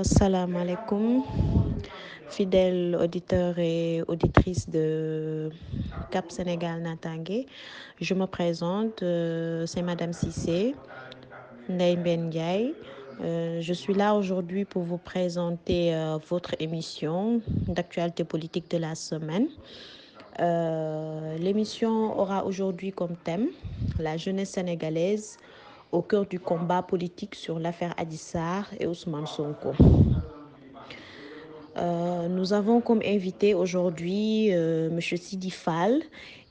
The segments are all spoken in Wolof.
Salam alaikum, fidèles auditeurs et auditrices de Cap Sénégal Natangué. Je me présente, c'est Madame Cissé, Ndeye Mbène Ndiaye. Je suis là aujourd'hui pour vous présenter votre émission d'actualité politique de la semaine. L'émission aura aujourd'hui comme thème la jeunesse sénégalaise au cœur du combat politique sur l'affaire Adji Sarr et Ousmane Sonko. Nous avons comme invité aujourd'hui Monsieur Sidi Fall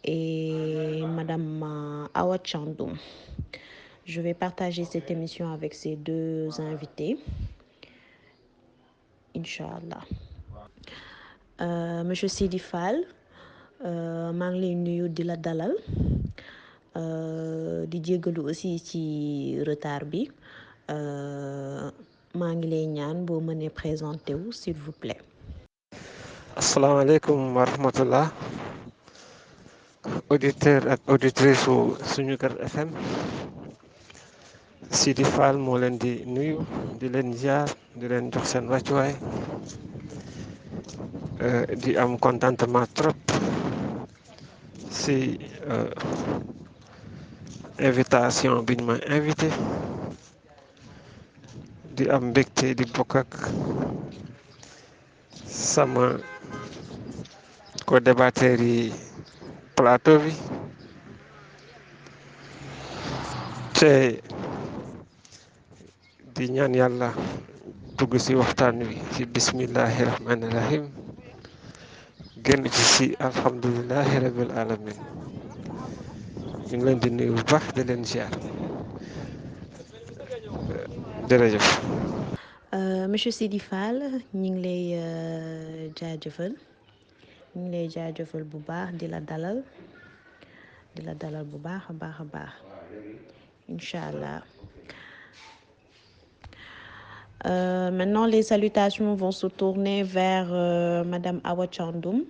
et Madame Awa Chandoum. Je vais partager cette émission avec ces deux invités. Inch'Allah. Monsieur Sidi Fall, maa ngi lay nuyu di la dalal di jéggalu aussi ci retard bi maa ngi lay ñaan boo mënee présenté wu s'il vous plaît. asalaamaaleykum wa rahmatullah auditeur ak auditrice su Sunuker FM Sidi Fall moo leen di nuyu di leen ziar di leen jox seen wàccuwaay di am contentement trop si invitation biñ ma invité di am mbégte di bokk ak sama co-débatteur yi plateau bi te di ñaan yàlla dugg ci waxtaan wi ci bismillahi rahmani rahim génn ci alhamdulillahi rabbil alamin ñu ngi leen di nuyu bu baax di leen ziar jërëjëf. Monsieur Sidi Fall ñu ngi lay jaajëfal bu baax di la dalal bu baax a baax incha allah. Maintenant, les salutations vont se tourner vers Madame Awa Chandoum.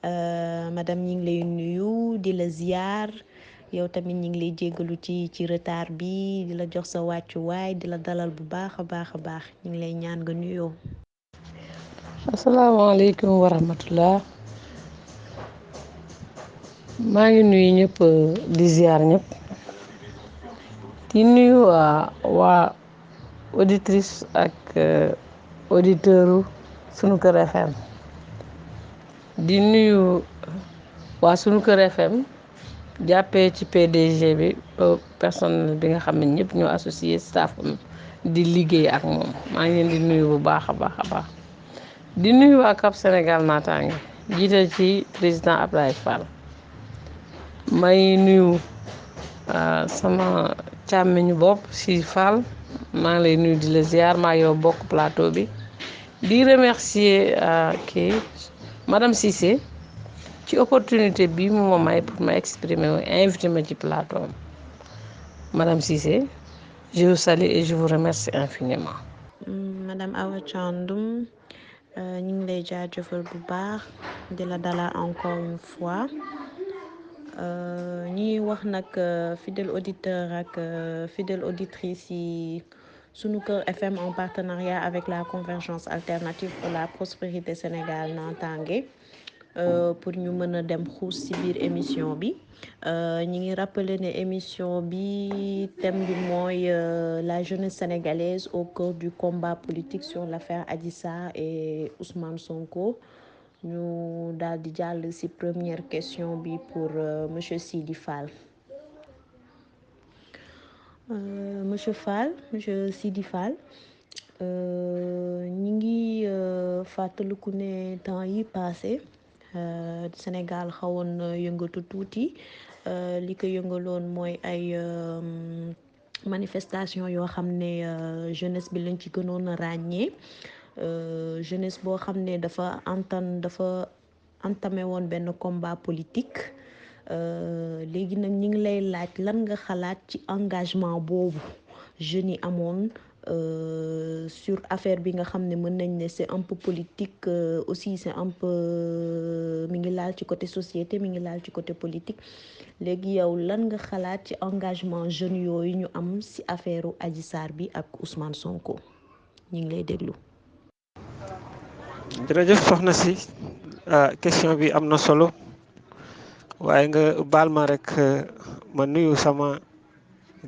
Madame ñu ngi lay nuyu di la ziar yow tamit ñu ngi lay jéggalu ci retard bi di la jox sa wàccuwaay di la dalal bu baax a baax ñu ngi lay ñaan nga nuyoo. asalaamaaleykum wa rahmatullah maa ngi nuyu ñëpp di ziar ñëpp di nuyu waa auditrice ak auditeur Sunuker FM di nuyu waa Sunuker FM jàppee ci PDG bi personnel bi nga xam ne ñëpp ñoo associé staff di liggéey ak moom maa ngi leen di nuyu bu baax a baax di nuyu waa Cap Sénégal Natangué jiital ci président Abdoulaye Fall may nuyu sama càmmiñu bopp si Fall maa ngi lay nuyu di la ziar maa yow bokk plateau bi di remercier madame Cissé ci opportunité bi mu ma may pour ma exprimer wu invité ma ci plateau madame Cissé je vous salue et je vous remercie infiniment. Madame Awa Chandoum ñu ngi lay jaajëfal bu baax di la dalal encore une fois ñuy wax nag fidèle auditeur ak fidèle auditrice yi Sunuker FM en partenariat avec la convergence alternative pour la prospérité Sénégal Natangué pour ñu mën a dem xuus ci biir émission bi ñi ngi rappeler ne émission bi thème bi mooy la jeunesse sénégalaise au cœur du combat politique sur l'affaire Adji Sarr et Ousmane Sonko. ñu daal di jàll ci première question bi pour monsieur Sidi Fall. Monsieur Sidi Fall ñi ngi fàttaliku ne temps yi passé Sénégal xawoon na yëngatu tuuti li ko yëngaloon mooy ay manifestation yoo xam ne jeunesse bi lañ ci gënoon a ràññee jeunesse boo xam ne dafa entamé woon benn combat politique léegi nag ñi ngi lay laaj lan nga xalaat ci engagement boobu jeunes yi amoon sur affaire bi nga xam ne mën nañ ne c'est un peu politique aussi c'est un peu mi ngi laal ci côté société mi ngi laal ci côté politique léegi yow lan nga xalaat ci engagement jeunes yooyu ñu am ci affaire Adji Sarr bi ak Ousmane Sonko ñu ngi lay déglu. jërëjëf soxna si question bi am na solo waaye nga baal ma rek ma nuyu sama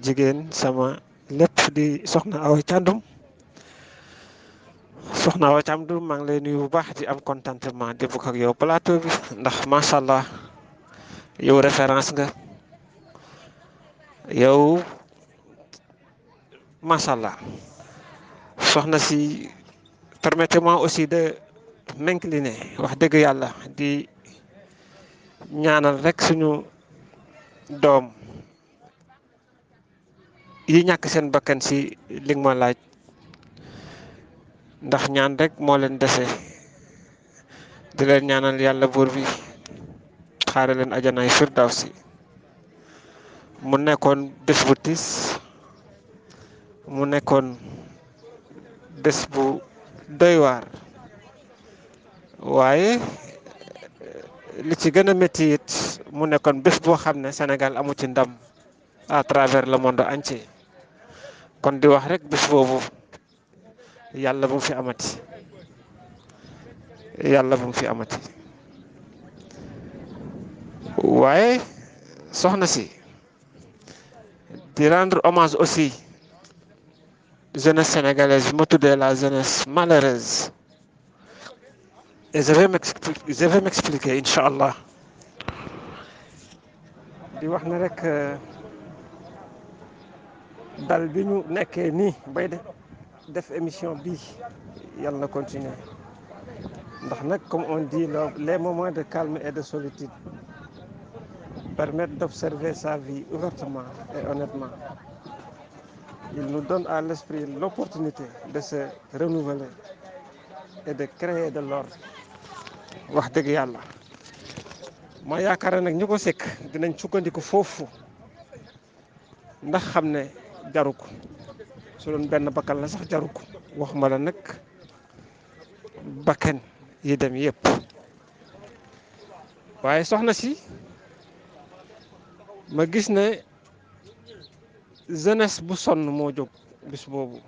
jigéen sama lépp di soxna Awa Thiandoum soxna Awa Thiandoum maa ngi lay nuyu bu baax di am contentement di bokk ak yow plateau bi ndax macha allah yow référence nga yow macha allah soxna si permettez-moi aussi de m'incliner wax dëgg yàlla di ñaanal rek suñu doom yi ñàkk seen bakkan si li nga ma laaj ndax ñaan rek moo leen dese di leen ñaanal yàlla buur bi xaare leen ajanaay firdawsi mu nekkoon bés bu tiis mu nekkoon bés bu doy waar waaye li ci gën a métti it mu nekkoon bés boo xam ne Sénégal amu ci ndam à travers le monde entier kon di wax rek bés boobu yàlla bu mu fi amati yàlla bu mu fi amati waaye soxna si di rendre hommage aussi jeunesse sénégalaise bi ma tuddee la jeunesse malheureuse et je vais m'expliquer incha allah di wax ne rek dal bi ñu nekkee nii bay def émission bii yàlla na continuer ndax nag comme on dit les moments de calme et de solitude permettent d'observer sa vie ouvertement et honnêtement. Il nous donne à l'esprit l'opportunité de se renouveler et de créer de l'ordre wax dëgg yàlla ma yaakaar nag ñu ko sekk dinañ sukkandiku foofu ndax xam ne jaru ko su doon benn bakkan la sax jaru ko waxuma la nag bakkan yi dem yépp waaye soxna si ma gis ne jeunesse bu sonn moo jóg bis boobu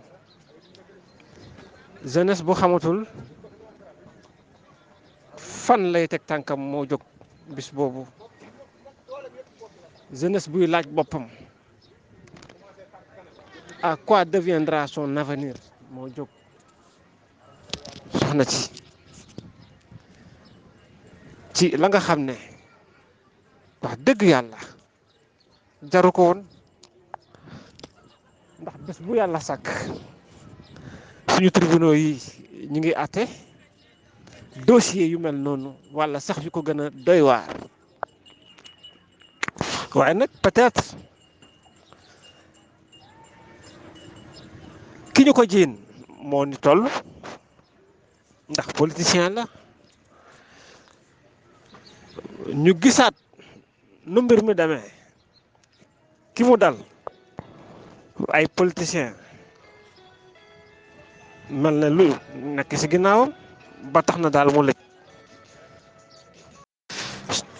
jeunesse bu xamatul fan lay teg tànkam moo jóg bis boobu jeunesse buy laaj boppam à quoi deviendra son avenir moo jóg soxna ci la nga xam ne wax dëgg yàlla jaru ko woon ndax bés bu yàlla sàkk suñu tribunaux yi ñu ngi àtte dossier yu mel noonu wala sax yu ko gën a doy waar waaye nag peut-être ki ñu ko jiin moo ni toll ndax politicien la ñu gisaat nu mbir mi demee ki mu dal ay politicien mel na lu nekk ci ginnaawam ba tax na daal mu lëj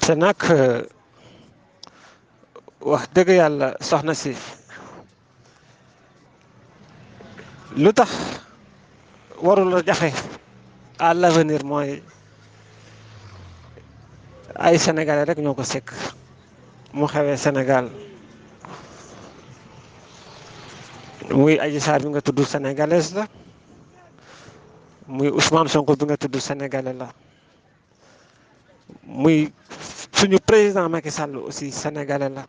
te nag wax dëgg yàlla soxna si lu tax warul a jafe à l'avenir mooy ay sénégalais rek ñoo ko sekk mu xewee Sénégal muy Adji Sarr bi nga tudd sénégalaise la muy Ousmane Sonko bi nga tudd sénégalais la muy suñu président Macky Sall aussi sénégalais la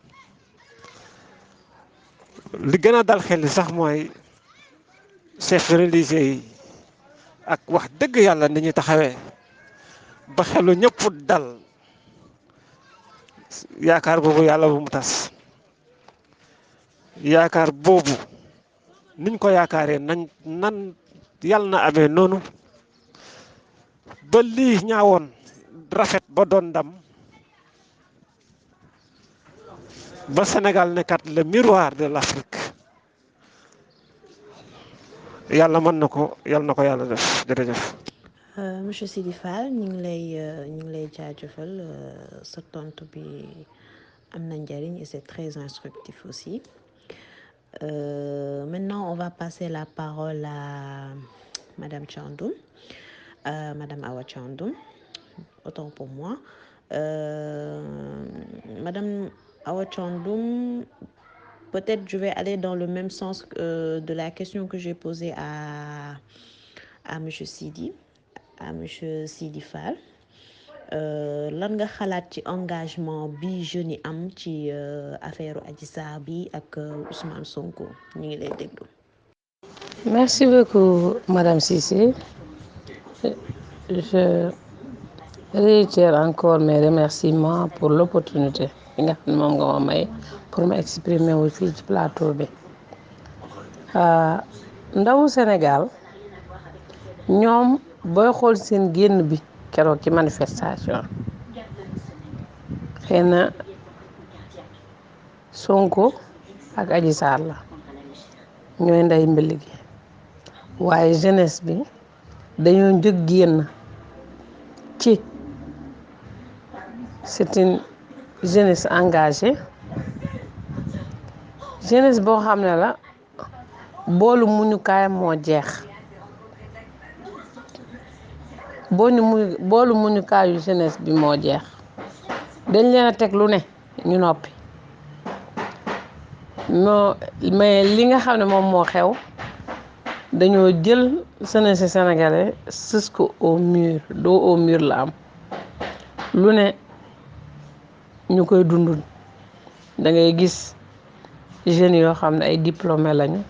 li gën a dal xel li sax mooy chef religieux yi ak wax dëgg yàlla ni ñu taxawee ba xelu ñëpp dal yaakaar boobu yàlla bu mu tas yaakaar boobu niñ ko yaakaaree nan yàlla na amee noonu ba lii ñaawoon rafet ba doon ndam ba Sénégal nekkat le miroir de l'Afrique yàlla mën na ko yàlla def jërëjëf. Monsieur Sidi Fall ñu ngi lay jaajëfal sa tontu bi am na njariñ et c'est très instructif aussi. Maintenant on va passer la parole à Madame Thiandoum. Madame Awa Thiandoum, autant pour moi. Madame Awa Thiandoum, peut-être je vais aller dans le même sens de la question que j'ai posée à monsieur Sidi Fall. Lan nga xalaat ci engagement bi jeunes yi am ci affaire Adji Sarr bi ak Ousmane Sonko ñu ngi lay déglu. Merci beaucoup Madame Cissé. Je réitère encore mes remerciements pour l'opportunité bi nga xam ne moom nga ma may pour ma exprimer wu fii ci plateau bi. Ndawu Sénégal ñoom booy xool seen génn bi keroog ci manifestation xëy na Sonko ak Adji Sarr la ñooy ndey mbili gi waaye jeunesse bi dañoo jóg génn ci c'est une jeunesse engagée jeunesse boo xam ne la boolu muñukaay moo jeex boolu muñukaayu jeunesse bi moo jeex dañ leen a teg lu ne ñu noppi non mais li nga xam ne moom moo xew dañoo jël jeunesse sénégalais sës ko au mur dos au mur la am lu ne ñu koy dund da ngay gis jeunes yoo xam ne ay diplômé lañu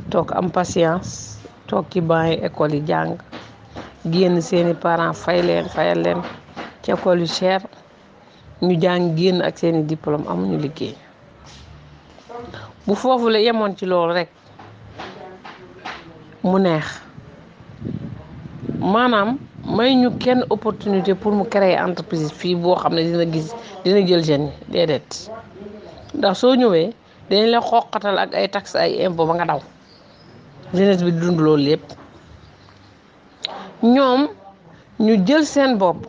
toog am patience toog ci banc yi école yi jàng génn seeni parents fayal leen ci école yu cher ñu jàng génn ak seeni diplôme amuñu liggéey bu foofu la yemoon ci loolu rek mu neex maanaam may ñu kenn opportunité pour mu créer entreprise fii boo xam ne dina jël jeunes yi déedéet ndax soo ñëwee dañ la xoqatal ak ay taxes ay impôt ba nga daw jeunesse bi di dund loolu lépp ñoom ñu jël seen bopp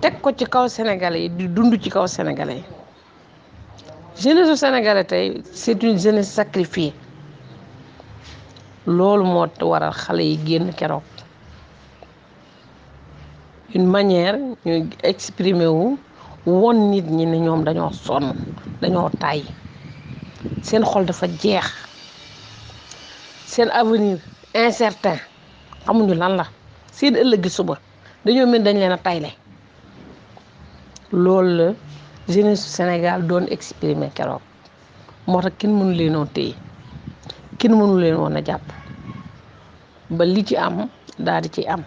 teg ko ci kaw sénégalais yi di dund ci kaw sénégalais yi jeunesse su sénégalais tey c'est une jeunesse sacrifiée loolu moo waral xale yi génn keroog une manière ñu exprimer wu won nit ñi ne ñoom dañoo sonn dañoo tàyyi seen xol dafa jeex seen avenir incertain xamuñu lan la seen ëllëgi suba dañoo mel dañ leen a tayle loolu la jeunesse su Sénégal doon exprimer keroog moo tax kenn mënu leen woon téye kenn mënu leen woon a jàpp ba li ci am daal di ci am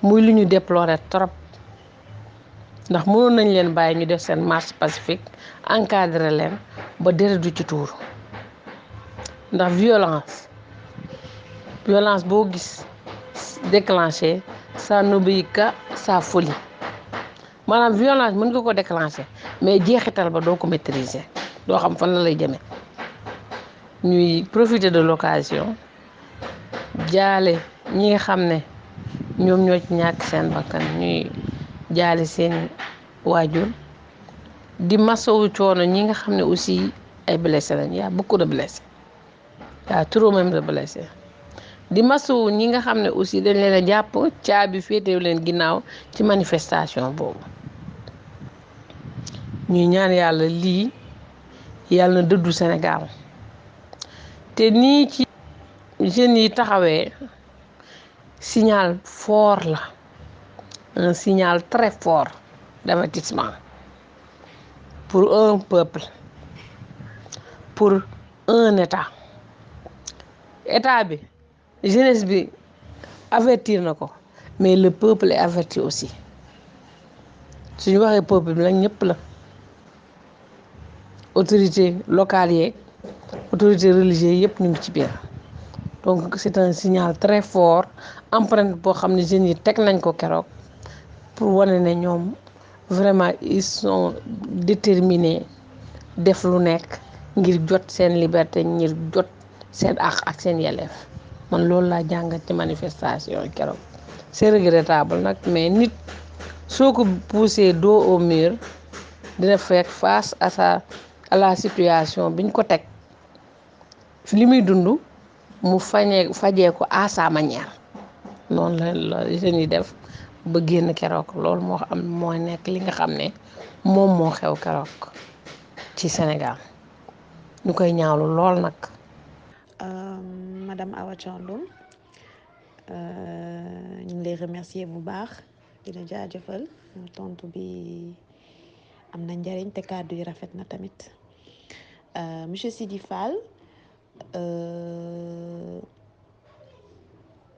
muy lu ñu déplorer trop ndax mënoon nañ leen bàyyi ñu def seen marche pacifique encadré leen ba deret du ci tuur ndax violence boo gis déclenché ça n'obéit qu'à sa folie maanaam violence mën nga ko déclenché mais jeexital ba doo ko maîtriser doo xam fan la lay jëmee ñuy profiter de l'occasion jaale ñi nga xam ne ñoom ñoo ci ñàkk seen bakkan ñuy jaale seen waajur di masawu coono ñi nga xam ne aussi ay blessé lañ y a beaucoup de blessés y a trop même de blessés di masawu ñi nga xam ne aussi dañ leen a jàpp caabi féetewu leen ginnaaw ci manifestation boobu ñuy ñaan yàlla lii yàlla na dëddu Sénégal te nii ci jeunes yi taxawee signal fort la un signal très fort d'avertissement pour un peuple pour un état bi jeunesse bi avertir na ko mais le peuple est averti aussi suñu waxee peuple bi nag ñëpp la autorité locale yeeg autorité religieuse yëpp ñu ngi ci biir donc c'est un signal très fort empreinte boo xam ne jeunes yi teg nañ ko keroog pour wane ne ñoom vraiment ils sont déterminés def lu nekk ngir jot seen liberté ngir jot seen àq ak seen yelleef man loolu laa jàngat ci manifestation yi keroog c'est regrettable nag mais nit soo ko poussé dos au mur dina fekk face à la situation biñ ko teg li muy dund mu fajee ko à sa manière noonu la jeunes yi def ba génn keroog loolu moo am mooy nekk li nga xam ne moom moo xew keroog ci Sénégal ñu koy ñaawlu lool nag. Madame Awa Thiandoum ñu ngi lay remercier bu baax di la jaajëfal tontu bi am na njariñ te kàddu yi rafet na tamit monsieur Sidi Fall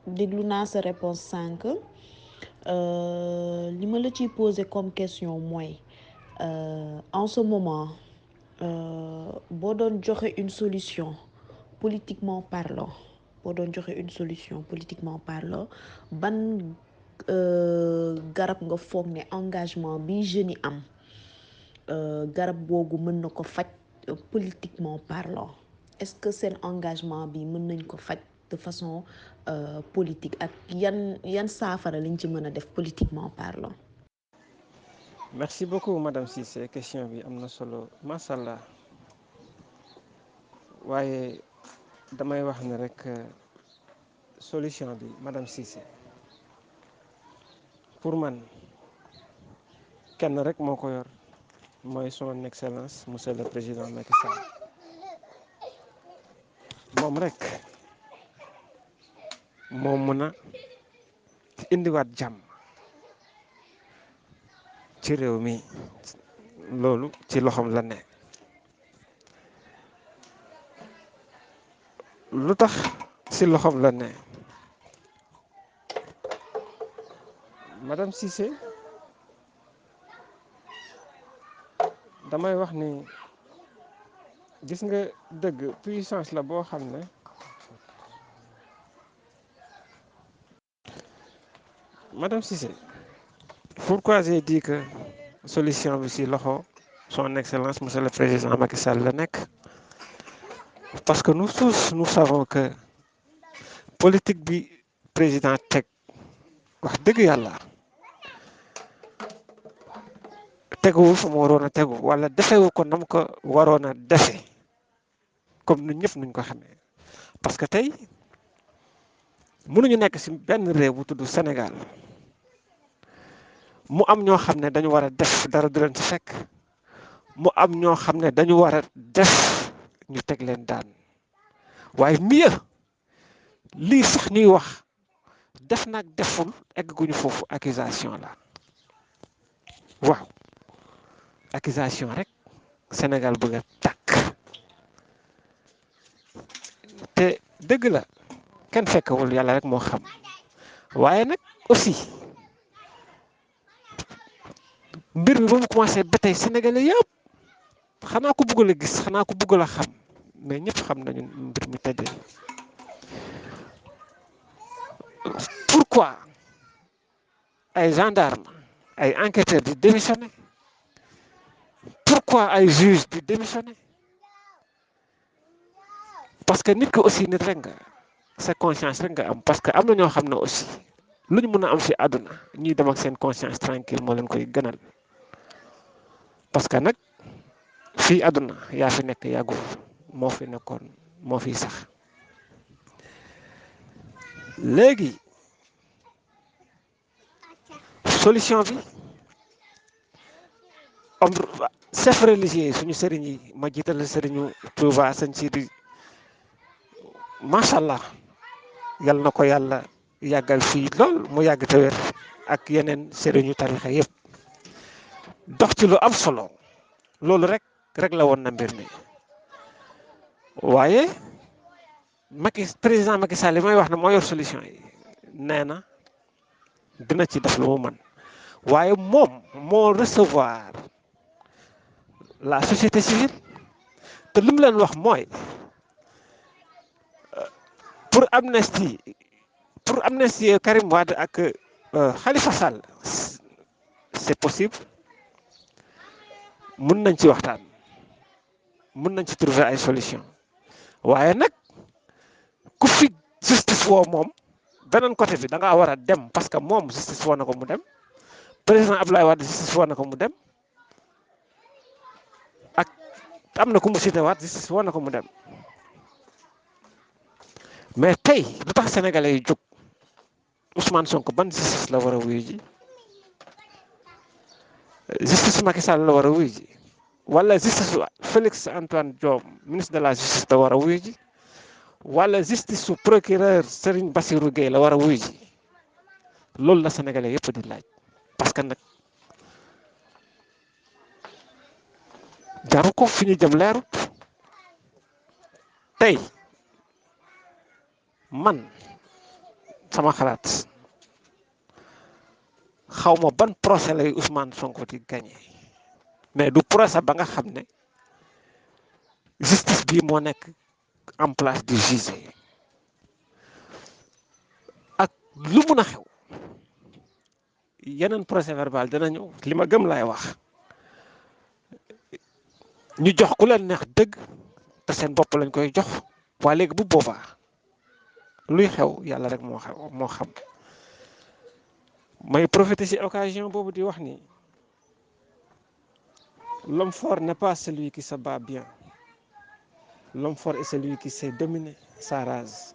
déglu naa sa réponse 5 li ma la ciy poser comme question mooy en ce moment boo doon joxe une solution politiquement parlant ban garab nga foog ne engagement bi jeunes yi am garab boobu mën na ko faj politiquement parlant est-ce que seen engagement bi mën nañ ko faj de façon politique ak yan saafara lañ ci mën a def politiquement parlant. merci beaucoup madame Cissé question bi am na solo macha allah waaye damay wax ne rek solution bi madame Cissé pour man kenn rek moo ko yor mooy son excellence monsieur le président Macky Sall moom rek moo mën a indiwaat jàmm ci réew mi loolu ci loxoom la ne lu tax ci loxoom la ne madame Cissé damay wax ni gis nga dëgg puissance la boo xam ne madame Cissé pourquoi j'ai dit que solution bi ci loxo son excellence monsieur le président Macky Sall la nekk parce que nous tous nous savons que politique bi président teg wax dëgg yàlla teguwul fu mu waroon a tegu wala defewu ko nam ko waroon a defe comme ñun ñëpp nuñ ko xamee parce que tey mënuñu nekk ci benn réew bu tudd Sénégal mu am ñoo xam ne dañu war a def dara du leen ci fekk mu am ñoo xam ne dañu war a def ñu teg leen daan waaye mieux lii sax ñuy wax def nag deful egguñu foofu accusation la waaw accusation rek Sénégal bëgg a tàkk te dëgg la kenn fekkewul yàlla rek moo xam waaye nag aussi mbir mi ba mu commencé ba tey Sénégalais yëpp xanaa ko bëgg la gis xanaa ko bëgg la xam mais ñëpp xam nañu mbir mi tëddee pourquoi ay gendarme ay enquêteurs di démissionné pourquoi ay juge di démissionné parce que nit ki aussi nit rek nga sa conscience rek nga am parce que am na ñoo xam ne aussi lu ñu mën a am fi àdduna ñuy dem ak seen conscience tranquille moo leen koy gënal parce que nag fii àdduna yaa fi nekk yàggul moo fi nekkoon moo fiy sax léegi solution bi am chef religieux yi suñu sëriñ yi ma jiital sëriñu Touba sëñ Sidi macha allah yal na ko yàlla yàggal fii lool mu yàgg te wér ak yeneen sëriñu tarixa yëpp dox ci lu am solo loolu rek la woon na mbir mi waaye président Macky Sall li may wax ne moo yor solution yi nee na dina ci def lu mu mën waaye moom moo recevoir la société civile te li mu leen wax mooy pour amnistie Karim Wade ak Khalifa Sall c'est possible mun nañ ci waxtaan mun nañ ci trouver ay solution waaye nag ku fi justice woo moom beneen côté bi da ngaa war a dem parce que moom justice woo na ko mu dem président Abdoulaye Wade justice woo na ko mu dem ak am na ku mu cité waat justice woo na ko mu dem mais tey lu tax sénégalais yi jóg Ousmane Sonko ban justice la war a wuyu ji justice Macky Sall la war a wuyu ji wala justice Félix Antoine Diome ministre de la justice la war a wuyu ji wala justice su procureur Serigne Bassirou Gueye la war a wuyu ji loolu la sénégalais yëpp di laaj parce que nag jaru ko fi ñu jëm leerut tey man sama xalaat xaw ma ban procès lay Ousmane Sonko di gagné mais du procès ba nga xam ne justice bii moo nekk en place di juger ak lu mun a xew yeneen procès verbal dina ñëw li ma gëm laay wax ñu jox ku leen neex dëgg te seen bopp lañ koy jox waa léegi bu boobaa luy xew yàlla rek moo xam may profiter ci occasion boobu di wax ni l'homme fort n'est pas celui qui se bat bien l'homme fort est celui qui sait dominer sa rage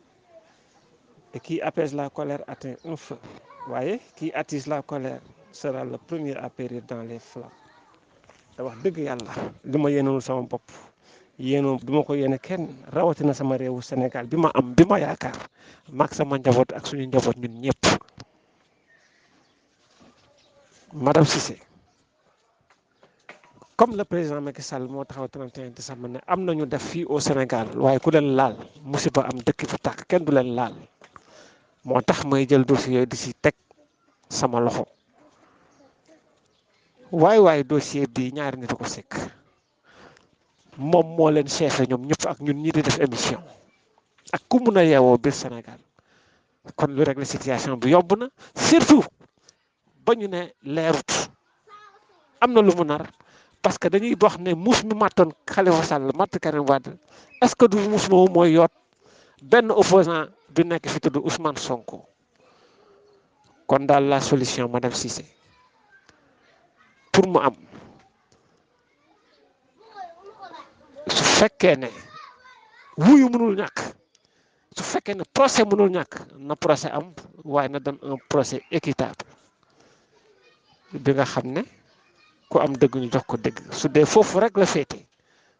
et qui apaise la colère atteint un feu waaye qui attise la colère sera le premier à périr dans les flammes te wax dëgg yàlla li ma yéenewul sama bopp yéenu du ma ko yéene kenn rawatina sama réewu Sénégal bi ma am bi ma yaakaar maag sama njaboot ak suñu njaboot ñun ñëpp madame Cissé comme le président Macky Sall moo taxaw 31 décembre ne am nañu def fii au Sénégal waaye ku leen laal musiba am dëkk bu tàkk kenn du leen laal moo tax may jël dossier yooyu di si teg sama loxo waaye dossier bi ñaari nit a ko sekk moom moo leen chefé ñoom ñëpp ak ñun ñi di def émission ak ku mun a yeewoo biir Sénégal kon lu régler situation bi yomb na surtout ba ñu ne leerut am na lu mu nar parce que dañuy wax ne muus mi màttoon Khalifa Sall matt Karim Wade est-ce que du muus moomu mooy yoot benn opposant bi nekk fi tudd Ousmane Sonko kon daal la solution madame Cissé pour mu am su fekkee ne wuyu mënul ñàkk su fekkee ne procès mënul ñàkk na procès am waaye na doon un procès équitable bi nga xam ne ku am dëgg ñu jox ko dëgg su dee foofu rek la féete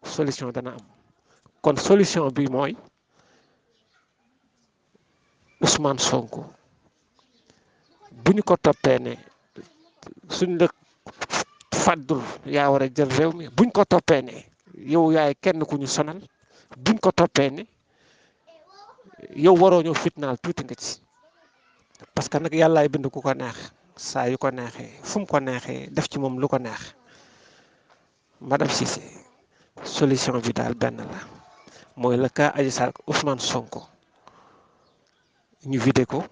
solution dana am kon solution bi mooy Ousmane Sonko bu ñu ko toppee ne suñ la fàddul yaa war a jël réew mi buñ ko toppee ne yow yaay kenn ku ñu sonal buñ ko toppee ne yow waroo ñëw fitnaal tuuti nga ci parce que nag yàllaay bind ku ko neex saa yu ko neexee fu mu ko neexee def ci moom lu ko neex madame Cissé solution bi daal benn la mooy le cas Adji Sarr Ousmane Sonko ñu vidé ko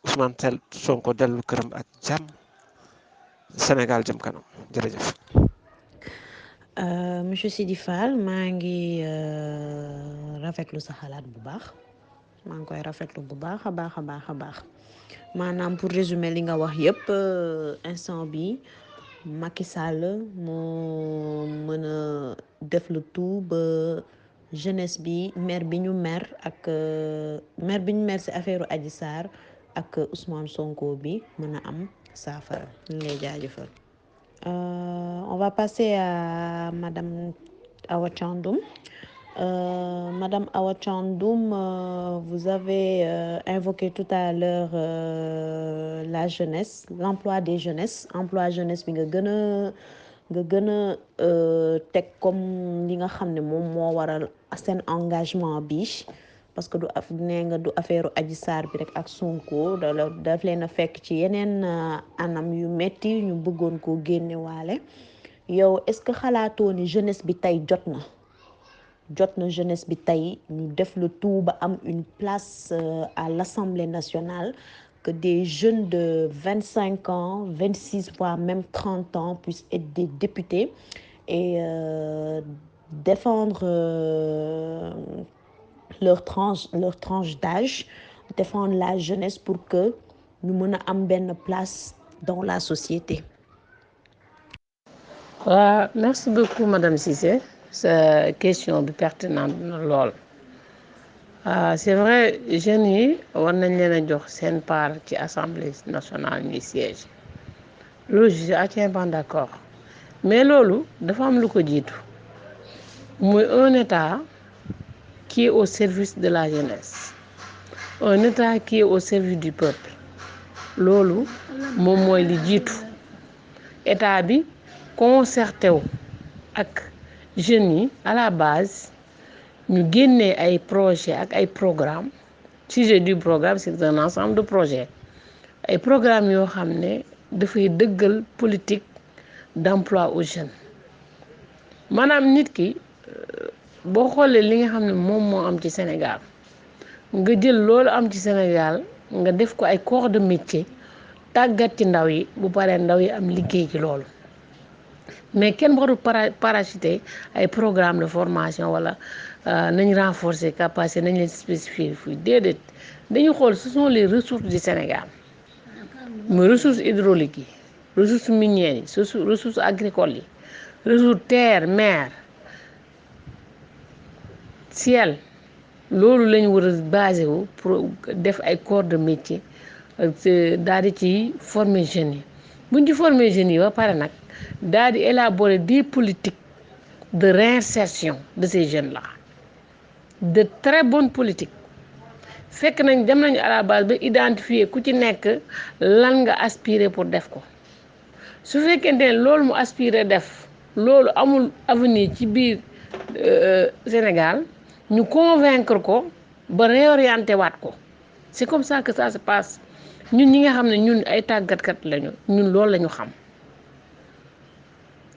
Ousmane Sonko dellu këram ak jàmm Sénégal jëm kanam jërëjëf. Monsieur Sidi Fall maa ngi rafetlu sa xalaat bu baax maa ngi koy rafetlu bu baax a baax a baax a baax maanaam pour résumer li nga wax yépp instant bi Macky Sall moo mën a def le tout ba jeunesse bi mer bi ñu mer ak mer bi ñu mer ci affaire Adji Sarr ak Ousmane Sonko bi mën a am saafara ñu lay jaajëfal. On va passer à Madame Awa Thiandoum. Madame Awa Thiandoum, vous avez invoqué tout à l'heure la jeunesse, l'emploi des jeunesses, emploi jeunesse bi nga gën a teg comme li nga xam ne moom moo waral seen engagement bi parce que nee nga du affaire Adji Sarr bi rek ak Sonko daf leen a fekk ci yeneen anam yu metti ñu bëggoon koo génne waale yow est-ce que xalaatoo ni jeunesse bi tey jot na jeunesse bi tey ñu def le tout ba am une place à l'Assemblée nationale que des jeunes de 25 ans 26 voire même 30 ans puissent être des députés et défendre leur tranche d'âge défendre la jeunesse pour que ñu mën a am benn place dans la société. Merci beaucoup madame Cissé sa question bi pertinente na lool c'est vrai jeunes yi war nañ leen a jox seen part ci assemblée nationale ñuy siège loolu je suis entièrement d'accord mais loolu dafa am lu ko jiitu muy un état qui est au service de la jeunesse un état qui est au service du peuple loolu moom mooy li jiitu état bi concerté wu ak jeunes yi à la base ñu génnee ay projet ak ay programme sujet du programme c'est un ensemble de projets ay programme yoo xam ne dafay dëggal politique d'emploi aux jeunes maanaam nit ki boo xoolee li nga xam ne moom moo am ci Sénégal nga jël loolu am ci Sénégal nga def ko ay corps de métier tàggat ci ndaw yi bu paree ndaw yi am liggéey ci loolu mais kenn waru parachuter ay programme de formation wala nañ renforcer capacité nañ leen spécifier fii déedéet dañu xool ce sont les ressources du Sénégal muy ressources hydrauliques yi ressources minières yi ressources agricoles yi ressources terre mer ciel loolu lañu war a basé wu pour def ay corps de métier daal di ci former jeunes yi buñ ci former jeunes yi ba pare nag daal di élaborer des politiques de réinsertion de ces jeunes là de très bonnes politiques fekk nañ dem nañu à la base ba identifier ku ci nekk lan nga aspirer pour def ko su fekkente ne loolu mu aspirer def loolu amul avenir ci biir Sénégal ñu convaincre ko ba réorienter waat ko c'est comme ça que ça se passe ñun ñi nga xam ne ñun ay tàggatkat lañu ñun loolu lañu xam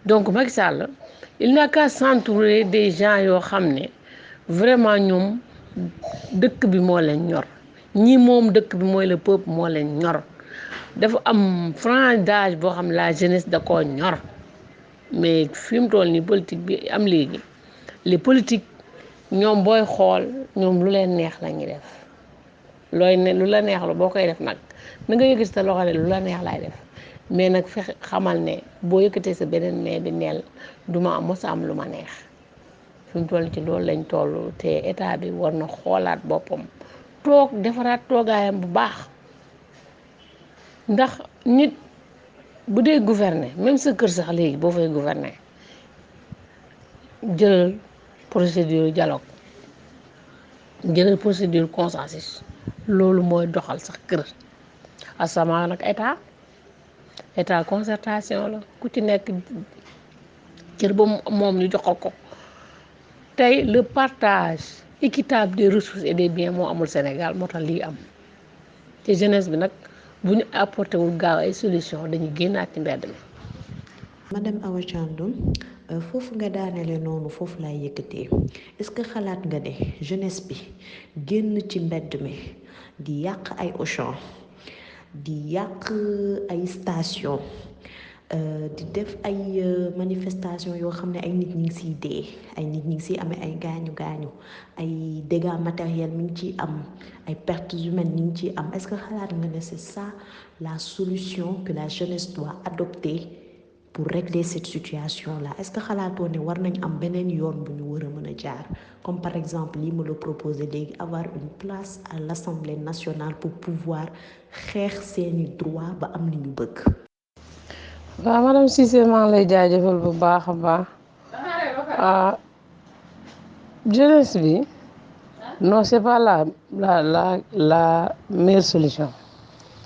donc Macky Sall il n'a qu'à s'entourer des gens yoo xam ne vraiment ñoom dëkk bi moo leen ñor ñi moom dëkk bi mooy le peuple moo leen ñor dafa am frange d'âge boo xam la jeunesse da koo ñor mais fi mu toll nii politique bi am léegi les politiques ñoom booy xool ñoom lu leen neex la ñuy def looy ne lu la neex la boo koy def nag na nga yëkkati sa loxo ne lu la neex laay def mais nag fexe xamal ne boo yëkkatee sa beneen mais bi neel duma mos a am lu ma neex fi mu toll ci loolu lañ toll te état bi war na xoolaat boppam toog defaraat toogaayam bu baax ndax nit bu dee gouverner même sa kër sax léegi boo fay gouverner jëlal procédure dialogue jëlal procédure consensus loolu mooy doxal sax kër asamaan nag état concertation la ku ci nekk cër ba moom ñu joxal ko tey le partage équitable des ressources et des biens moo amul Sénégal moo tax lii am te jeunesse bi nag bu ñu apporté wul gaaw ay solution dañuy génnaat ci mbedd mi. Madame Awa Thiandoum foofu nga daanele noonu foofu laay yëkkatee est-ce que xalaat nga ne jeunesse bi génn ci mbedd mi di yàq ay Auchan di yàq ay station di def ay manifestation yoo xam ne ay nit ñi ngi siy dee ay nit ñi ngi siy amee ay gaañu ay dégâts matériels mi ngi ciy am ay pertes humaines ñi ngi ciy am est-ce que xalaat nga ne c'est ça la solution que la jeunesse doit adopter pour régler cette situation-là est-ce que xalaatoo ne war nañ am beneen yoon bu ñu war a mën a jaar comme par exemple lii ma la proposé léegi avoir une place à l'Assemblée nationale pour pouvoir xeex seeni droit ba am li ñu bëgg. waaw madame Cissé maa ngi lay jaajëfal bu baax a baax jeunesse bi non c'est pas la meilleure solution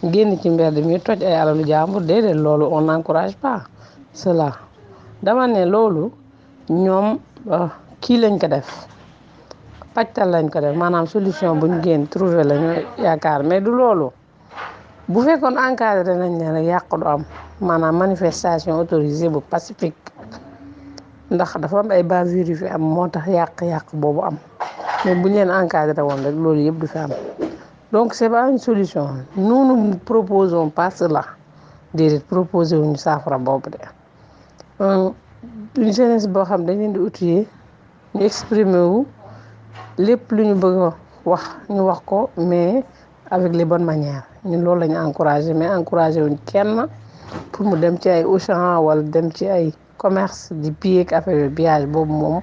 génn ci mbedd mi toj ay alalu jàmbur déedéet loolu on n'encourage pas cela dama ne loolu ñoom kii lañ ko def pàccal lañ ko def maanaam solution buñ génn trouver la ñu yaakaar mais du loolu bu fekkoon encadré nañ ne rek yàq du am maanaam manifestation autorisée bu pacifique ndax dafa am ay bavures yu fi am moo tax yàq boobu am mais buñ leen encadré woon rek loolu yëpp du fi am donc c'est pas une solution nous ne proposons pas cela déedéet proposé wuñu saafara boobu de une jeunesse boo xam dañ leen di outiller ñu exprimer wu lépp lu ñu bëgg a wax ñu wax ko mais avec les bonnes manières ñun loolu la ñu encouragé mais encouragé wuñ kenn pour mu dem ci ay Auchan wala dem ci ay commerce di piller ak affaire pillage boobu moom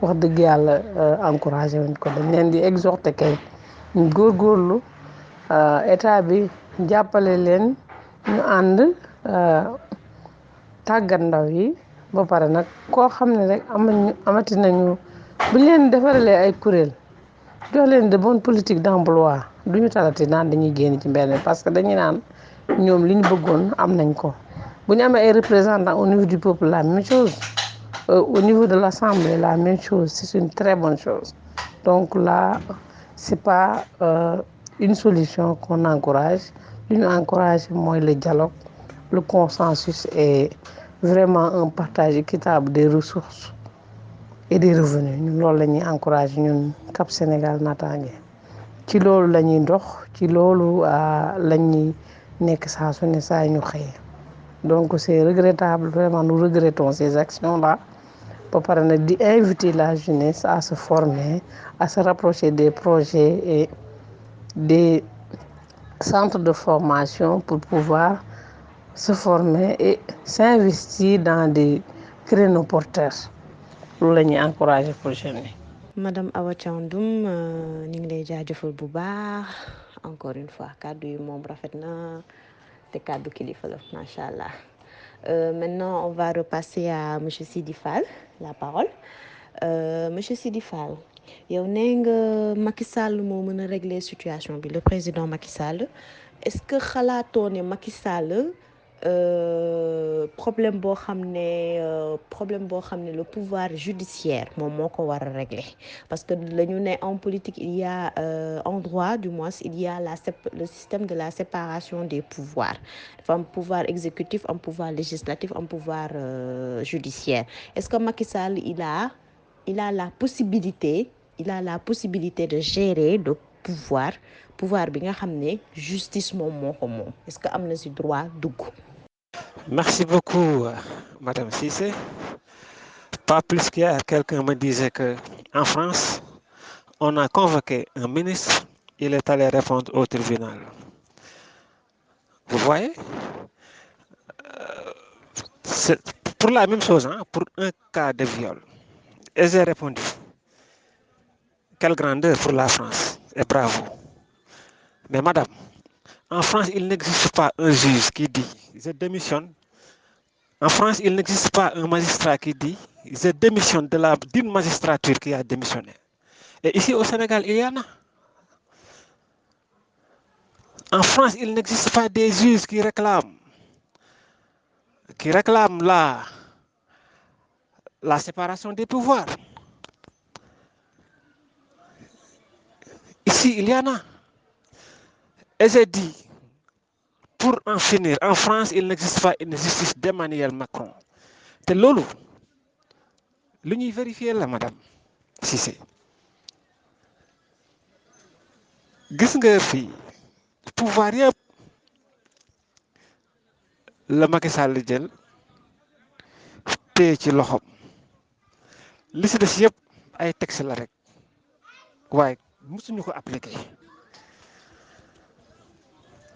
wax dëgg yàlla encouragé wuñ ko dañ leen di exhorté kay ñu góorgóorlu état bi jàppale leen ñu ànd tàggat ndaw yi ba pare nag koo xam ne rek amati nañu bu ñu leen defaralee ay kuréel jox leen de bonne politique d'emploi duñu talati naan dañuy génn ci mbedd parce que dañuy naan ñoom li ñu bëggoon am nañ ko bu ñu amee ay représentants au niveau du peuple la même chose au niveau de l'Assemblée la même chose c'est une très bonne chose donc là c'est pas une solution qu'on encourage li ñu encourage mooy le dialogue le consensus et vraiment un partage équitable des ressources et des revenus ñun loolu la ñuy encouragé ñun Cap Sénégal Natangué ci loolu la ñuy dox ci loolu la ñuy nekk saa su ne saa ñu xëyee donc c'est regrettable vraiment nous regrettons ces actions-là ba pare nag di inviter la jeunesse à se former à se rapprocher des projets et des centres de formation pour pouvoir se former et s'investir dans des créneaux porteurs loolu la ñuy encourager pour jeunes yi. Madame Awa Thiandoum ñu ngi lay jaajëfal bu baax encore une fois kàddu yi moom rafet na te kàddu kilifa la macha allah maintenant on va repasser à monsieur Sidi Fall la parole monsieur Sidi Fall yow nee nga Macky Sall moo mën a régler situation bi le président Macky Sall est-ce que xalaatoo ne Macky Sall problème boo xam ne le pouvoir judiciaire moom moo ko war a régler parce que la ñu ne en politique il y a en droit du moins il y a le système de la séparation des pouvoirs dafa am pouvoir exécutif am pouvoir législatif am pouvoir judiciaire est-ce que Macky Sall il a la possibilité de gérer le pouvoir bi nga xam ne justice moom moo ko moom est-ce que am na ci droit dugg. Merci beaucoup, Madame Cissé. Pas plus qu'hier, quelqu'un me disait que en France, on a convoqué un ministre, il est allé répondre au tribunal. Vous voyez, c'est pour la même chose, hein, pour un cas de viol. Et j'ai répondu, quelle grandeur pour la France, et bravo. Mais Madame, en France, il n'existe pas un juge qui dit, je démissionne. En France, il n'existe pas un magistrat qui dit je démissionne d'une magistrature qui a démissionné. Et ici au Sénégal, il y en a. En France, il n'existe pas des juges qui réclament la séparation des pouvoirs. Ici, il y en a. Et j'ai dit, pour en finir, en France, il n'existe pas une justice d'Emmanuel Macron. C'est lolo. L'union vérifiée là, madame. Si c'est. Gis nga fi pouvoir yëpp la Macky Sall jël téye ci loxom li ci des yëpp ay texte la rek waaye mësuñu ko appliquer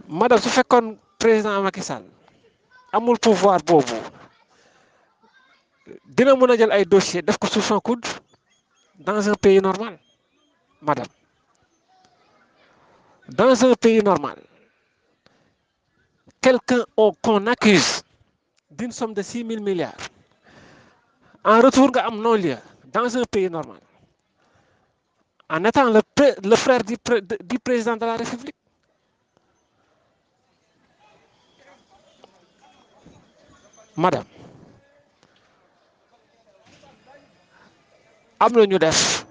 madame su fekkoon président Macky Sall amul pouvoir boobu dina mën a jël ay dossier def ko sous son coude dans un pays normal madame dans un pays normal quelqu'un qu'on accuse d'une somme de 6 000 milliards en retour nga am non-lieu dans un pays normal en étant le frère du président de la République madame am na ñu def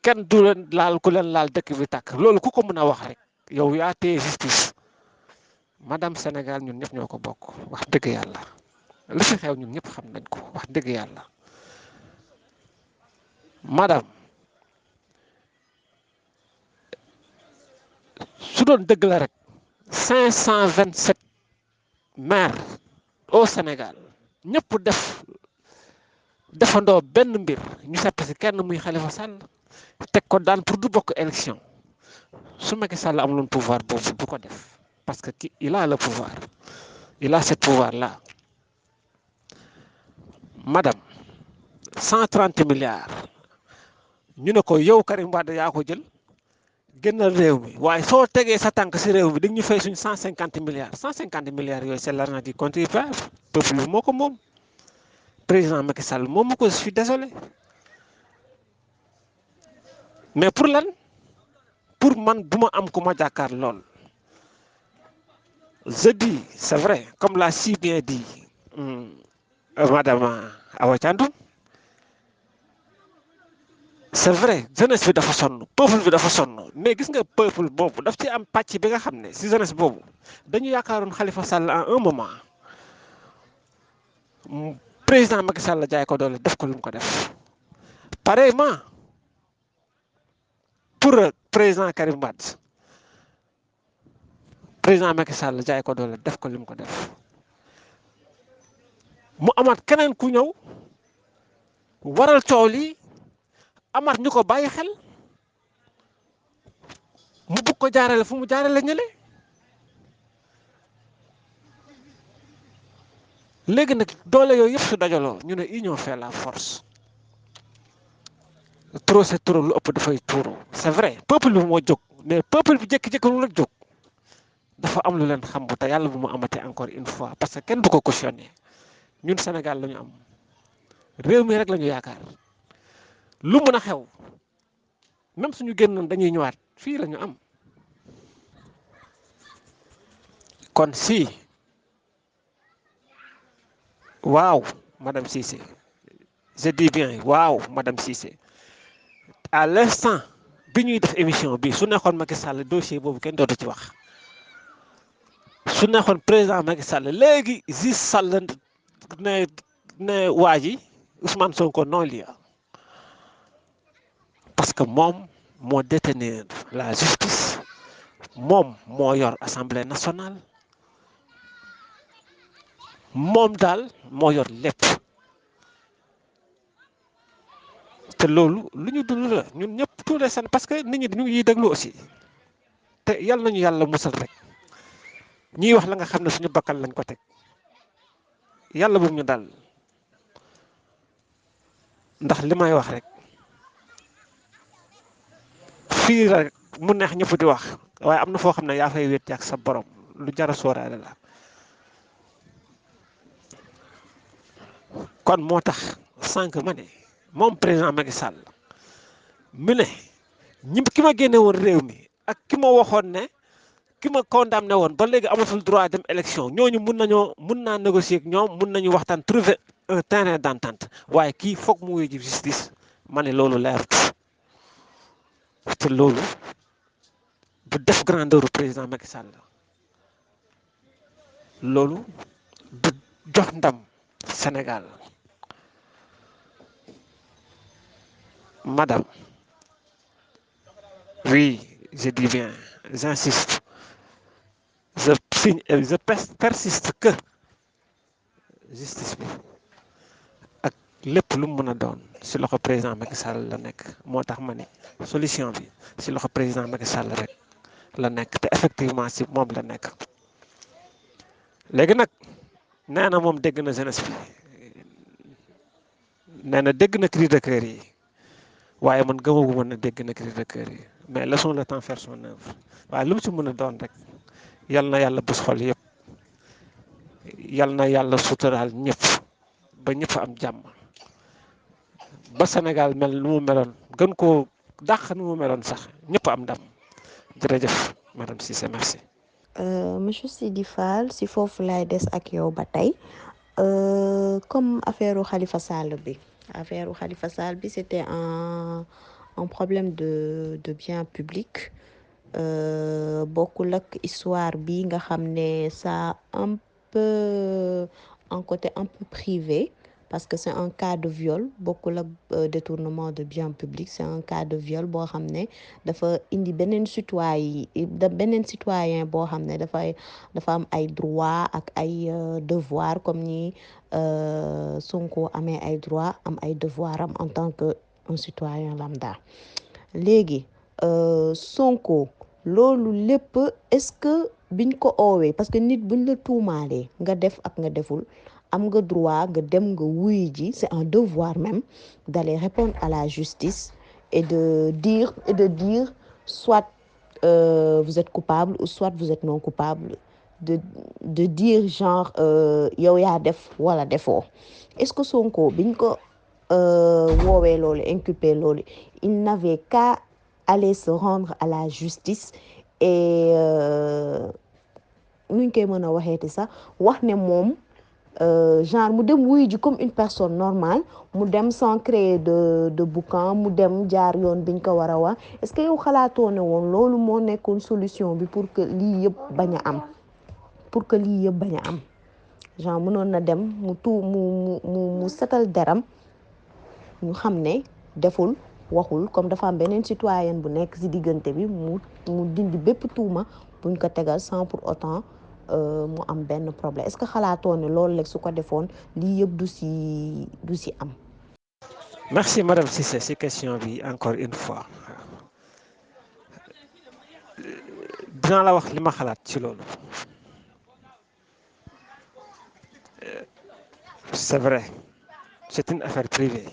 kenn du leen laal ku leen laal dëkk bi tàkk loolu ku ko mën a wax rek yow yaa téye justice madame Sénégal ñun ñëpp ñoo ko bokk wax dëgg yàlla li fi xew ñun ñëpp xam nañ ko wax dëgg yàlla madame su doon dëgg la rek 527 maires au Sénégal ñëpp defandoo benn mbir ñu sepp si kenn muy Khalifa Sall teg ko daan pour du bokk élection su Macky Sall amuloon pouvoir boobu du ko def parce que il a le pouvoir il a ce pouvoir là madame 130 milliards ñu ne ko yow Karim Wade yaa ko jël génnal réew mi waaye soo tegee sa tànk si réew mi di ñu fay suñ 150 milliards 150 milliards yooyu c'est l'argent du contribuable peuple bi moo ko moom président Macky Sall moom ma ko je suis désolé mais pour lan pour man bu ma am ku ma jàkkaar lool je dis c'est vrai comme l'a si bien dit madame Awa Thiandoum c'est vrai jeunesse bi dafa sonn peuple bi dafa sonn mais gis nga peuple boobu daf ci am pàcc bi nga xam ne si jeunesse boobu dañu yaakaaroon Khalifa Sall en un moment président Macky Sall jaay ko doole def ko lu mu ko def pareillement pour président Karim Wade président Macky Sall jaay ko doole def ko li mu ko def mu amaat keneen ku ñëw waral coow li amaat ñu ko bàyyi xel mu bugg ko jaarale fu mu jaarale ñële léegi nag doole yooyu yëpp su dajaloo ñu ne union fait la force trop c'est trop lu ëpp dafay tuuru c'est vrai peuple bi moo jóg mais peuple bi jékki-jékki lu rek jóg dafa am lu leen xam bu te yàlla bu mu amatee encore une fois parce que kenn du ko cautionné ñun Sénégal la ñu am réew mi rek la ñu yaakaar lu mën a xew même suñu génnoon dañuy ñëwaat fii la ñu am kon si waaw madame Cissé je dis bien waaw madame Cissé à l'instant bi ñuy def émission bi su nekkoon Macky Sall dossier boobu kenn dootu ci wax su nekkoon président Macky Sall léegi Ziz Sall ne waa ji Ousmane Sonko non lieu parce que moom moo détenir la justice moom moo yor assemblée nationale moom daal moo yor lépp te loolu lu ñu dund la ñun ñëpp tous les seen parce que nit ñi ñu ngi déglu aussi te yal nañu yàlla musal rek ñiy wax la nga xam ne suñu bakkal lañ ko teg yàlla bu ñu dal ndax li may wax rek fii rek mu neex ñëpp di wax waaye am na foo xam ne yaa fay wéet ak sa borom lu jar a sóoraale la kon moo tax sànq ma ne moom président Macky Sall mu ne ki ma génne woon réew mi ak ki ma waxoon ne ki ma condamné woon ba léegi amatul droit dem élection ñooñu mun naa négocier ak ñoom mun nañu waxtaan trouver un terrain d'entente waaye kii foog mu wuyu ji justice ma ne loolu leerut te loolu du def grandeur président Macky Sall loolu du jox ndam Sénégal madame oui je dis bien j'insiste je signe et je persiste que justice bi ak lépp lu mu mën a doon si loxo président Macky Sall la nekk moo tax ma ne solution bi si loxo président Macky Sall rek la nekk te effectivement si moom la nekk léegi nag nee na moom dégg na jeunesse bi nee na dégg na cri de cœur yi waaye man gëmaguma ne dégg na cri de cœur yi mais laissons le temps faire son œuvre waaye lu mu si mën a doon rek yal na yàlla bés xol yëpp yal na yàlla suturaal ñëpp ba ñëpp am jàmm ba Sénégal mel nu mu meloon gën koo dàq nu mu meloon sax ñëpp am ndam jërëjëf madame Cissé merci. monsieur Sidi Fall si foofu laay des ak yow ba tey comme affaire Khalifa Sall bi c'était un problème de bien public bokkul ak histoire bi nga xam ne ça un peu un côté un peu privé parce que c'est un cas de viol bokkul ak détournement de biens publics c'est un cas de viol boo xam ne dafa indi beneen citoyen boo xam ne dafa am ay droit ak ay devoir comme ni Sonko amee ay droit am ay devoir am en tant que un citoyen lambda léegi Sonko loolu lépp est-ce que biñ ko oowee parce que nit buñ la tuumaalee nga def ak nga deful am nga droit nga dem nga wuy ji c'est un devoir même d'aller répondre à la justice et de dire soit vous êtes coupable ou soit vous êtes non coupable, de dire genre yow yaa def wala defoo. Est-ce que Sonko biñ ko woowee loolu inculpé loolu, il n'avait qu'à aller se rendre à la justice et nuñ koy mën a waxeeti sax wax ne moom genre mu dem wuyu ji comme une personne normale, mu dem sans créer de boucan, mu dem jaar yoon biñ ko war a wax. Est-ce que yow xalaatoo ne woon loolu moo nekkoon solution bi pour que lii yëpp bañ a am, genre mënoon na dem mu setal deram, ñu xam ne deful waxul, comme dafa am beneen citoyen bu nekk ci diggante bi, mu dindi bépp tuuma buñ ko tegal sans pour autant mu am benn problème. Est-ce que xalaatoo ne loolu rek su ko defoon lii yëpp du si am. Merci madame Cissé ci question bi encore une fois. dinaa la wax li ma xalaat ci loolu. C'est vrai, c'est une affaire privée.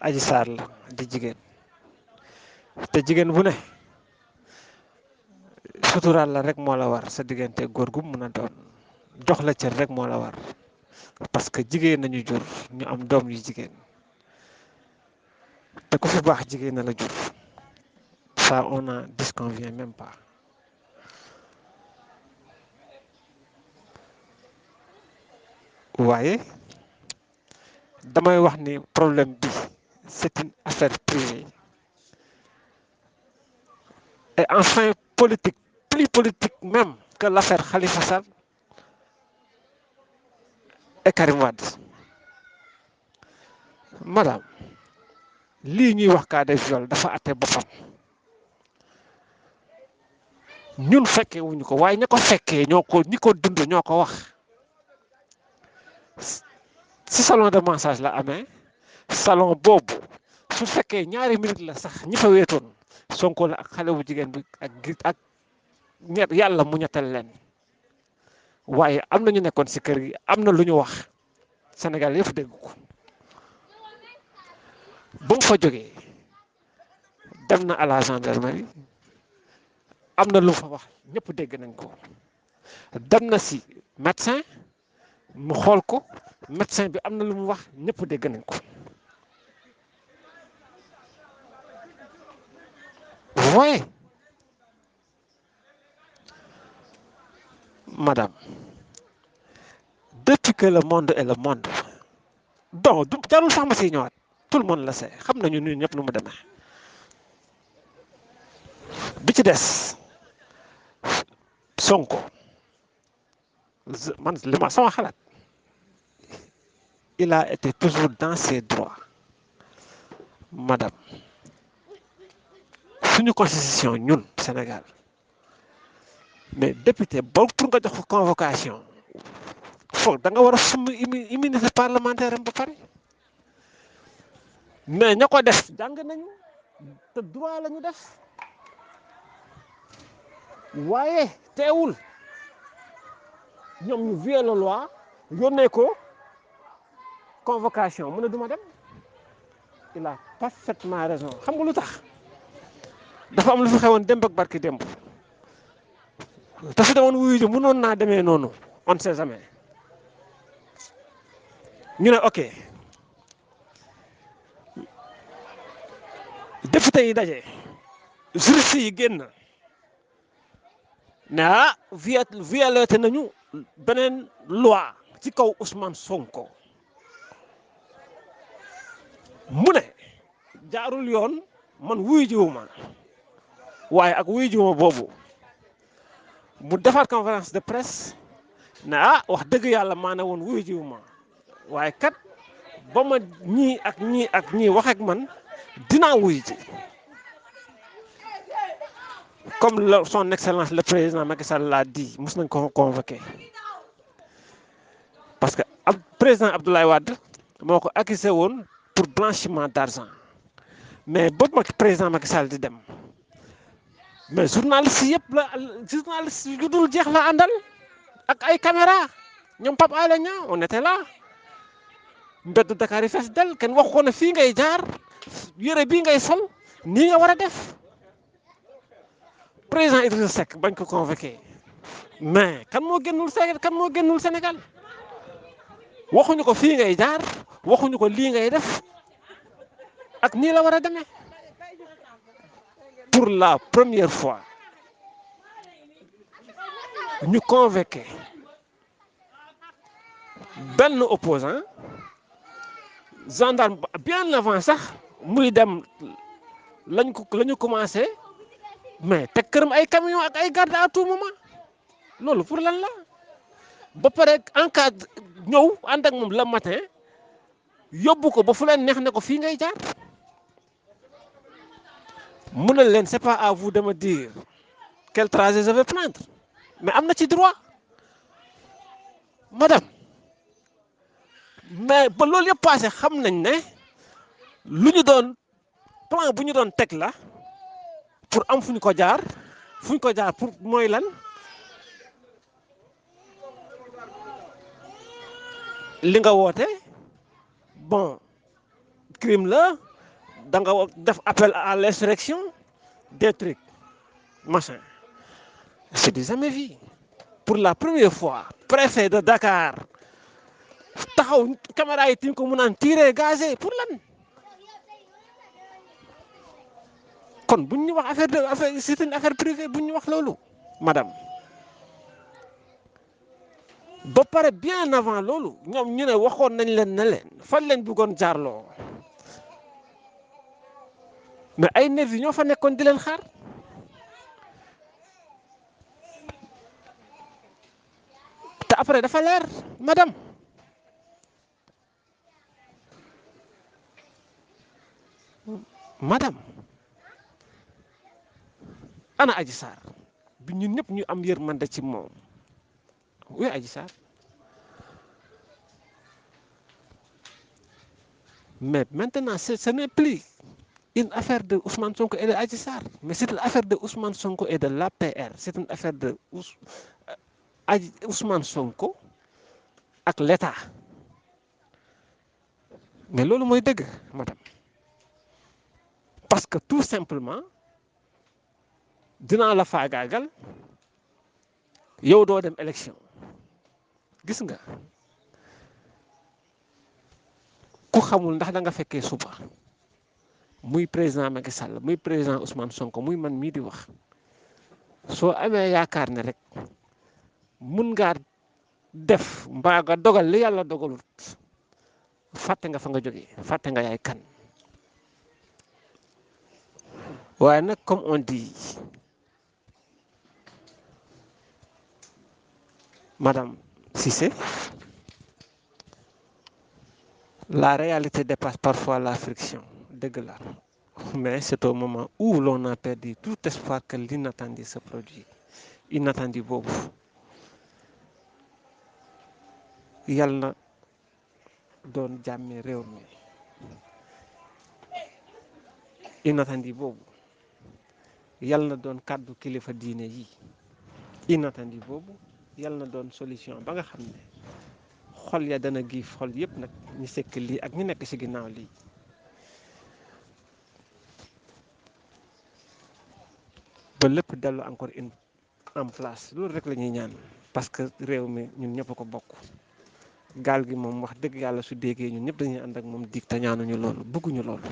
Adji Sarr la di jigéen te jigéen bu ne suturaal la rek moo la war sa diggante góor gu mun a doon, jox la cër rek moo la war, parce que jigéen nañu jur ñu am doom yu jigéen te ku fi baax jigéen na la jur, ça on n'en disconvient même pas. waaye damay wax ni problème bi c'est une affaire privée et enfin politique, plus politique même que l'affaire Khalifa Sall et Karim Wade. Madame, lii ñuy wax cas de viol dafa àtte boppam, ñun fekkee wuñu ko waaye ña ko fekkee ñi ko dund ñoo ko wax. ci salon de massage la amee, salon boobu su fekkee ñaari minute la sax ñi fa weetoon Sonko la ak xale bu jigéen bi ak yàlla mu ñettal leen, waaye am na ñu nekkoon ci kër gi, am na lu ñu wax Sénégal yëpp dégg ko. ba mu fa jógee dem na à la gendarmerie, am na lu mu fa wax ñëpp dégg nañ ko. dem na ci médecin mu xool ko, médecin bi am na lu mu wax ñëpp dégg nañ ko. vous voyez madame, depuis que le monde est le monde, donc jarul sax ma siy ñëwaat, tout le monde la sait, xam nañu ñun ñëpp nu mu demee. bi ci des Sonko man li ma sama xalaat, il a été toujours dans ses droits. Madame, suñu constitution ñun Sénégal, mais député boobu pour nga jox ko convocation foog da nga war a sumb immunité parlementaire am ba pare, mais ña ko def jàng nañu te droit la ñu def, waaye teewul ñoom ñu violer loi yónnee ko convocation mu ne duma dem. Il a parfaitement raison. xam nga lu tax dafa am lu fi xewoon démb ak barki démb te su demoon wuyu ji mënoon naa demee noonu, on ne sait jamais. ñu ne ok député yi daje, juriste yi génn ne violé nañu beneen loi ci kaw Ousmane Sonko. mu ne jaarul yoon, man wuyu jiwuma, waaye ak wuyu jiwuma boobu mu defaat conférence de presse ne wax dëgg yàlla maa ne woon wuyu jiwuma, waaye kat ba ma ñii ak ñii wax ak man dinaa wuyu ji. comme son excellence le président Macky Sall l'a dit, mus nañ ko convoqué parce que président Abdoulaye Wade moo ko accusé woon pour blanchiment d'argent, mais boobu président Macky Sall di dem, mais journaliste yëpp la journaliste yu dul jeex la àndal ak ay caméra, ñoom Pape Alé Niang on était là, mbedd Dakar yi fees del kenn waxu ko ne fii ngay jaar yére bii ngay sol nii nga war a def président Idrissa Seck bañ ko convoqué mais kan moo génnul Sénégal waxuñu ko fii ngay jaar waxuñu ko lii ngay def ak nii la war a demee pour la première fois ñu convoqué benn opposant gendarme bien avant sax muy dem la ñu commencé mais teg këram ay camion ak ay garde à tout moment loolu pour lan la ba pare en cas ñëw ànd ak moom le matin yóbbu ko ba fu leen neex ne ko fii ngay jaar mu ne leen c'est pas à vous de me dire quel trajet je vais prendre mais am na ci droit madame mais ba loolu yëpp passé xam nañ ne lu ñu doon plan bu ñu doon teg la pour am fu ñu ko jaar pour mooy lan li nga woote bon crime la da nga def appel à l'insurrection des trucs machin c'est du jamais vu pour la première fois préfet de Dakar taxaw caméra yi tim ko mu naan tiré gazé pour lan kon buñ ñu wax affaire c'est une affaire privée buñ ñu wax loolu madame ba pare bien avant loolu ñoom ñu ne waxoon nañ leen ne leen fan leen bëggoon jaarloo mais ay nervi ñoo fa nekkoon di leen xaar te après dafa leer madame ana Adji Sarr bi ñun ñëpp ñu am yërmande ci moom oui Adji Sarr mais maintenant ce n'est plus une affaire de Ousmane Sonko et de Adji Sarr mais c'est une affaire de Ousmane Sonko et de l'APR c'est une affaire de Ousmane Sonko ak l'État mais loolu mooy dëgg madame parce que tout simplement dinaa la faagaagal yow doo dem élection gis nga ku xamul ndax da nga fekkee suba muy président Macky Sall muy président Ousmane Sonko muy man mii di wax soo amee yaakaar ne rek mun ngaa def mbaa nga dogal li yàlla dogalut fàtte nga fa nga jógee fàtte nga yaay kan waaye nag comme on dit Madame Cissé, la réalité dépasse parfois la friction, dëgg la mais c'est au moment où l'on a perdu tout espoir que l'inattendu se produit inattendu boobu yal na doon jàmme réew mi inattendu boobu yal na doon kàddu kilifa diine yi inattendu boobu yal na doon solution ba nga xam ne xol ya dana giif xol yëpp nag ñu sekk lii ak ñu nekk ci ginnaaw lii ba lépp dellu encore en place loolu rek la ñuy ñaan parce que réew mi ñun ñëpp ko bokk gaal gi moom wax dëgg yàlla su déggee ñun ñëpp dañuy ànd ak moom dig te ñaanuñu loolu bëgguñu loolu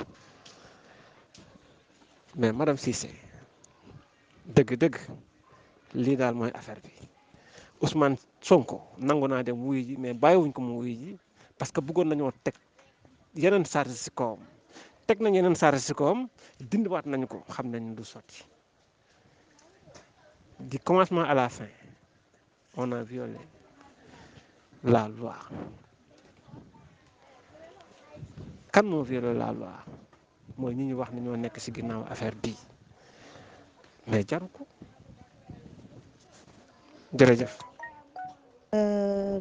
mais madame Cissé dëgg-dëgg lii daal mooy affaire bi Ousmane Sonko nangu naa dem wuyu ji mais bàyyiwuñ ko mu wuyu ji parce que bëggoon nañoo teg yeneen charge ci kawam teg nañ yeneen charge ci kawam dindiwaat nañu ko xam nañ du sotti du commencement à la fin on a violé la loi kan moo violé la loi mooy ñi ñu wax ne ñoo nekk ci ginnaaw affaire bii mais jaru ko jërëjëf.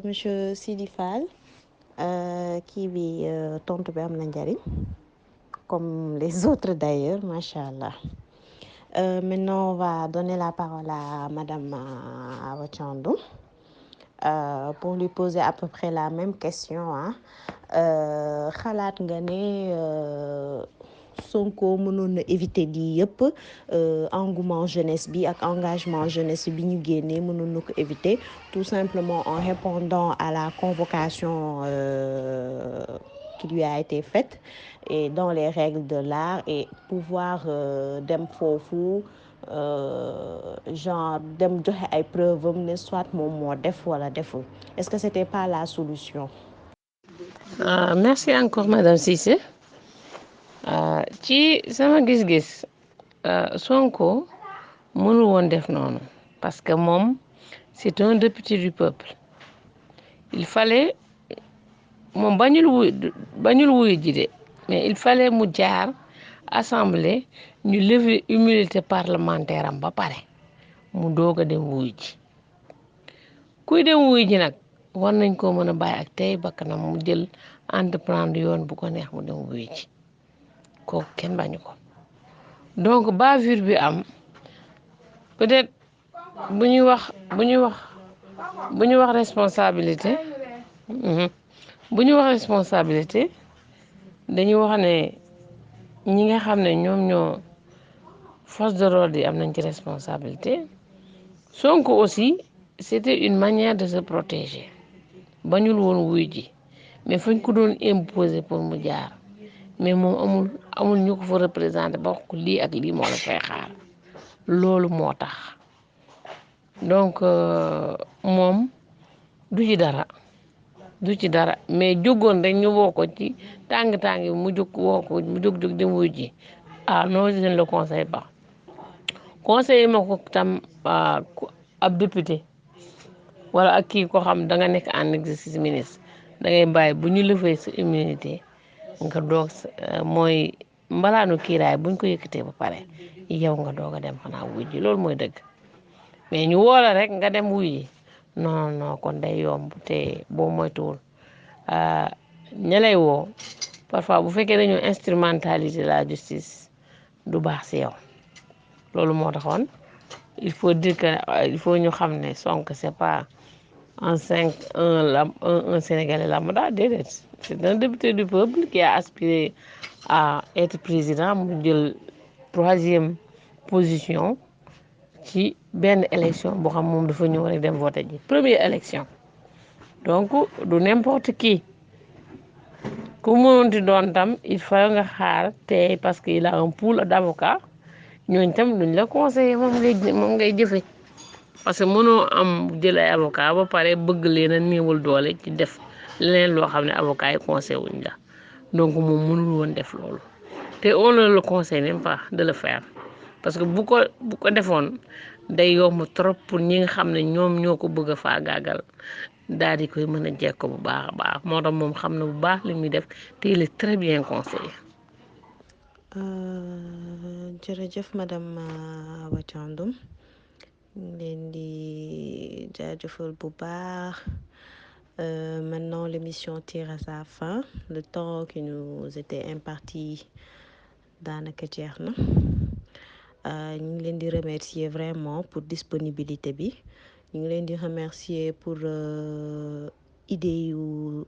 Monsieur Sidi Fall kii bi tontu bi am na njariñ comme les autres d'ailleurs macha allah. Maintenant on va donner la parole à Madame Awa Thiandoum pour lui poser à peu près la même question xalaat nga ne Sonko mënoon na éviter lii yëpp engouement jeunesse bi ak engagement jeunesse bi ñu génnee mënoon na ko éviter tout simplement en répondant à la convocation qui lui a été faite et dans les règles de l'art et pouvoir dem foofu genre dem joxe ay preuves am ne soit moom moo def wala deful est-ce que c'était pas la solution. Merci encore madame Cissé ci sama gis-gis Sonko mënul woon def noonu parce que moom c'est un député du peuple il fallait moom bañul wuyu ji de mais il fallait mu jaar assemblée ñu lever immunité parlementaire am ba pare mu doog a dem wuyu ji kuy dem wuyu ji nag war nañ koo mën a bàyyi ak tey bakkanam mu jël entreprendre yoon bu ko neex mu dem wuyu ji kooku kenn bañu ko donc bavure bi am peut-être bu ñuy wax responsabilité bu ñu wax responsabilité dañuy wax ne ñi nga xam ne ñoom ñoo force de l'ordre yi am nañ ci responsabilité Sonko aussi c'était une manière de se protéger bañul woon wuy ji mais fañ ko doon imposer pour mu jaar mais moom amul ñu ko fa représenter ba wax ko lii ak lii moo la fay xaar loolu moo tax donc moom du ci dara mais jógoon rek ñu woo ko ci tàng-tàng yi mu jóg dem wuy ji non je ne le conseille pas conseiller ma ko tam ab député wala ak kii ko xam da nga nekk en exercice ministre da ngay bàyyi bu ñu lëfee sa immunité nga doog mooy mbalaanu kiiraay buñ ko yëkkatee ba pare yow nga doog a dem xanaa wuy ji loolu mooy dëgg mais ñu woola rek nga dem wuy ji non kon day yomb te boo moytuwul ña lay woo parfois bu fekkee dañoo instrumentaliser la justice du baax si yow loolu moo taxoon il faut dire que il faut ñu xam ne Sonko c'est pas un Sénégalais lambda déedéet c'est un député du peuple qui a aspiré à être président mu jël 3e position ci benn élection boo xam moom dafa ñëw rek dem voter ji première élection donc du n'importe qui ku mënti doon tam il faut nga xaar tey parce que il a un pool d'avocats ñooñu tam duñ la conseiller moom ngay jëfe parce que mënoo am jël ay avocat ba pare bëgg leen a néewal doole ci def leneen loo xam ne avocat yi conseil wuñ la donc moom mënul woon def loolu te on ne le conseille même pas de le faire parce que bu ko defoon day yomb trop pour ñi nga xam ne ñoom ñoo ko bëgg a faagaagal daal di koy mën a jekko bu baax a baax moo tax moom xam na bu baax li muy def te il est très bien conseillé. jërëjëf madame Awa Thiandoum ñu leen di jaajëfal bu baax maintenant l'émission tire à sa fin le temps qui nous était imparti daanaka jeex na ñu ngi leen di remercier vraiment pour disponibilité bi ñu ngi leen di remercier pour idée yu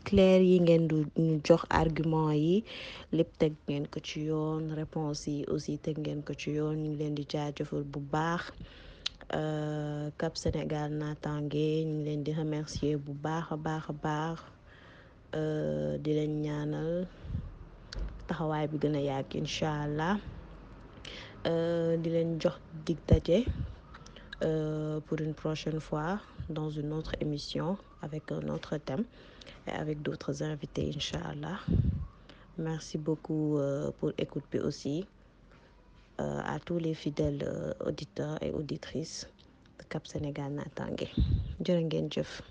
clair yi ngeen du ñu jox argument yi lépp teg ngeen ko ci yoon réponse yi aussi teg ngeen ko ci yoon ñu ngi leen di jaajëfal bu baax Cap Sénégal Natangué ñu ngi leen di remercier bu baax a baax di leen ñaanal taxawaay bi gën a yàgg incha allah di leen jox dig daje pour une prochaine fois dans une autre émission avec un autre thème et avec d'autres invités incha allah merci beaucoup pour écoute bi aussi à tous les fidèles auditeurs et auditrices de Cap Sénégal Natangué jërë ngeen jëf